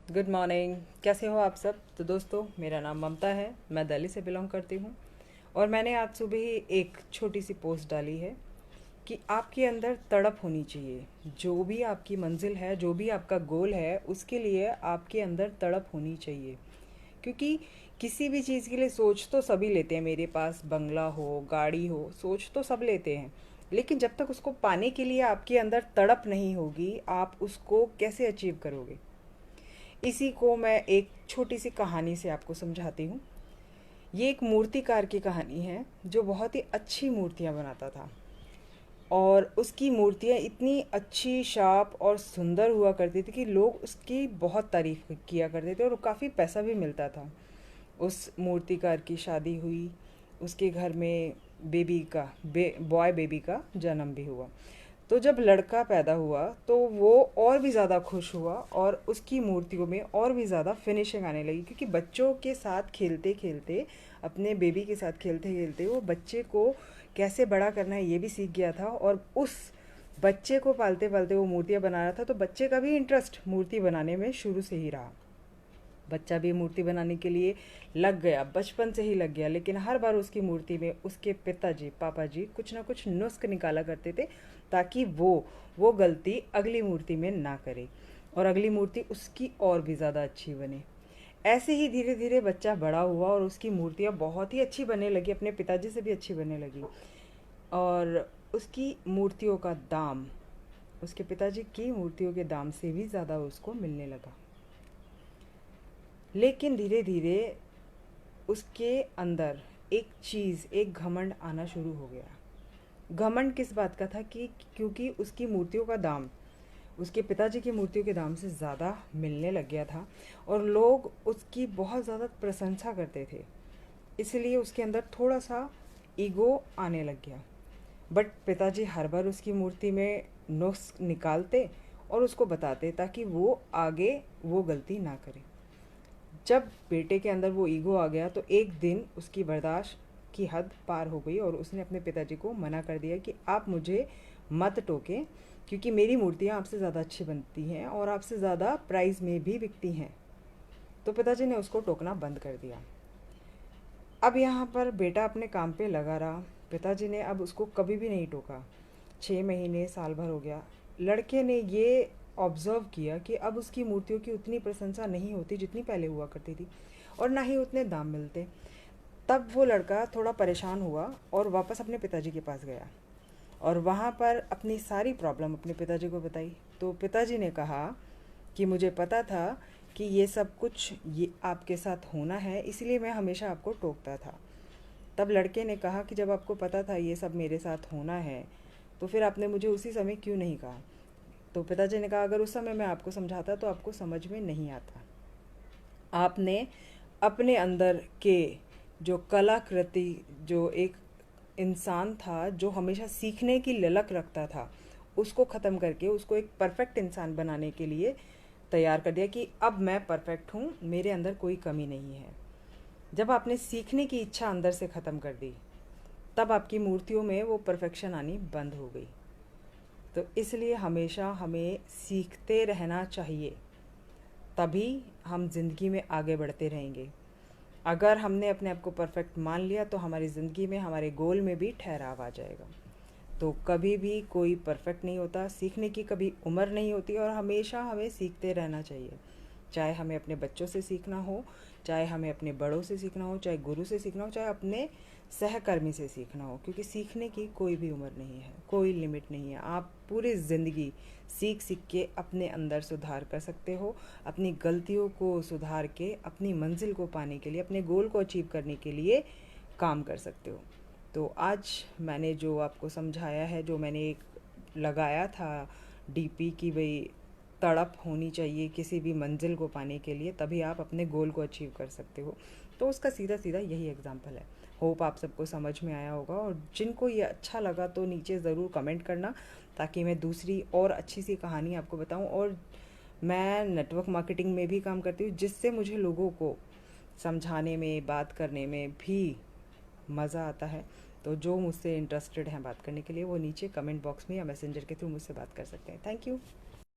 Good morning. कैसे हो आप सब? तो दोस्तों, मेरा नाम ममता है, मैं दिल्ली से बिलोंग करती हूँ। और मैंने आज सुबह ही एक छोटी सी पोस्ट डाली है कि आपके अंदर तड़प होनी चाहिए। जो भी आपकी मंजिल है, जो भी आपका गोल है, उसके लिए आपके अंदर तड़प होनी चाहिए। क्योंकि किसी भी चीज़ के लिए सोच तो सभी लेते हैं। मेरे पास बंगला हो, गाड़ी हो, सोच तो सब लेते हैं, लेकिन जब तक उसको पाने के लिए आपके अंदर तड़प नहीं होगी, आप उसको कैसे अचीव करोगे? इसी को मैं एक छोटी सी कहानी से आपको समझाती हूँ। ये एक मूर्तिकार की कहानी है जो बहुत ही अच्छी मूर्तियाँ बनाता था। और उसकी मूर्तियाँ इतनी अच्छी, शार्प और सुंदर हुआ करती थी कि लोग उसकी बहुत तारीफ किया करते थे और काफ़ी पैसा भी मिलता था। उस मूर्तिकार की शादी हुई, उसके घर में बॉय बेबी का जन्म भी हुआ। तो जब लड़का पैदा हुआ तो वो और भी ज़्यादा खुश हुआ और उसकी मूर्तियों में और भी ज़्यादा फिनिशिंग आने लगी, क्योंकि बच्चों के साथ खेलते खेलते, अपने बेबी के साथ खेलते खेलते वो बच्चे को कैसे बड़ा करना है ये भी सीख गया था। और उस बच्चे को पालते पालते वो मूर्तियाँ बना रहा था, तो बच्चे का भी इंटरेस्ट मूर्ति बनाने में शुरू से ही रहा। बच्चा भी मूर्ति बनाने के लिए लग गया, बचपन से ही लग गया। लेकिन हर बार उसकी मूर्ति में उसके पिताजी, पापा जी कुछ ना कुछ नुस्ख निकाला करते थे, ताकि वो गलती अगली मूर्ति में ना करे और अगली मूर्ति उसकी और भी ज़्यादा अच्छी बने। ऐसे ही धीरे धीरे बच्चा बड़ा हुआ और उसकी मूर्तियाँ बहुत ही अच्छी बनने लगी, अपने पिताजी से भी अच्छी बनने लगी। और उसकी मूर्तियों का दाम उसके पिताजी की मूर्तियों के दाम से भी ज़्यादा उसको मिलने लगा। लेकिन धीरे धीरे उसके अंदर एक चीज़, एक घमंड आना शुरू हो गया। घमंड किस बात का था? कि क्योंकि उसकी मूर्तियों का दाम उसके पिताजी की मूर्तियों के दाम से ज़्यादा मिलने लग गया था और लोग उसकी बहुत ज़्यादा प्रशंसा करते थे। इसलिए उसके अंदर थोड़ा सा ईगो आने लग गया। बट पिताजी हर बार उसकी मूर्ति में नुक्स निकालते और उसको बताते, ताकि वो आगे वो गलती ना करे। जब बेटे के अंदर वो ईगो आ गया तो एक दिन उसकी बर्दाश्त की हद पार हो गई और उसने अपने पिताजी को मना कर दिया कि आप मुझे मत टोकें, क्योंकि मेरी मूर्तियाँ आपसे ज़्यादा अच्छी बनती हैं और आपसे ज़्यादा प्राइस में भी बिकती हैं। तो पिताजी ने उसको टोकना बंद कर दिया। अब यहाँ पर बेटा अपने काम पे लगा रहा। पिताजी ने अब उसको कभी भी नहीं टोका। 6 महीने, साल भर हो गया। लड़के ने ये ऑब्ज़र्व किया कि अब उसकी मूर्तियों की उतनी प्रशंसा नहीं होती जितनी पहले हुआ करती थी, और ना ही उतने दाम मिलते। तब वो लड़का थोड़ा परेशान हुआ और वापस अपने पिताजी के पास गया और वहाँ पर अपनी सारी प्रॉब्लम अपने पिताजी को बताई। तो पिताजी ने कहा कि मुझे पता था कि ये सब कुछ ये आपके साथ होना है, इसलिए मैं हमेशा आपको टोकता था। तब लड़के ने कहा कि जब आपको पता था ये सब मेरे साथ होना है, तो फिर आपने मुझे उसी समय क्यों नहीं कहा? तो पिताजी ने कहा, अगर उस समय मैं आपको समझाता तो आपको समझ में नहीं आता। आपने अपने अंदर के जो कलाकृति, जो एक इंसान था जो हमेशा सीखने की ललक रखता था, उसको ख़त्म करके उसको एक परफेक्ट इंसान बनाने के लिए तैयार कर दिया कि अब मैं परफेक्ट हूँ, मेरे अंदर कोई कमी नहीं है। जब आपने सीखने की इच्छा अंदर से ख़त्म कर दी, तब आपकी मूर्तियों में वो परफेक्शन आनी बंद हो गई। तो इसलिए हमेशा हमें सीखते रहना चाहिए, तभी हम ज़िंदगी में आगे बढ़ते रहेंगे। अगर हमने अपने आप को परफेक्ट मान लिया तो हमारी ज़िंदगी में, हमारे गोल में भी ठहराव आ जाएगा। तो कभी भी कोई परफेक्ट नहीं होता, सीखने की कभी उम्र नहीं होती और हमेशा हमें सीखते रहना चाहिए। चाहे हमें अपने बच्चों से सीखना हो, चाहे हमें अपने बड़ों से सीखना हो, चाहे गुरु से सीखना हो, चाहे अपने सहकर्मी से सीखना हो, क्योंकि सीखने की कोई भी उम्र नहीं है, कोई लिमिट नहीं है। आप पूरी ज़िंदगी सीख सीख के अपने अंदर सुधार कर सकते हो, अपनी गलतियों को सुधार के अपनी मंजिल को पाने के लिए, अपने गोल को अचीव करने के लिए काम कर सकते हो। तो आज मैंने जो आपको समझाया है, जो मैंने एक लगाया था डीपी की, भाई तड़प होनी चाहिए किसी भी मंजिल को पाने के लिए, तभी आप अपने गोल को अचीव कर सकते हो। तो उसका सीधा सीधा यही एग्जांपल है। होप आप सबको समझ में आया होगा, और जिनको ये अच्छा लगा तो नीचे ज़रूर कमेंट करना, ताकि मैं दूसरी और अच्छी सी कहानी आपको बताऊं। और मैं नेटवर्क मार्केटिंग में भी काम करती हूँ, जिससे मुझे लोगों को समझाने में, बात करने में भी मज़ा आता है। तो जो मुझसे इंटरेस्टेड हैं बात करने के लिए, वो नीचे कमेंट बॉक्स में या मैसेंजर के थ्रू मुझसे बात कर सकते हैं। Thank you.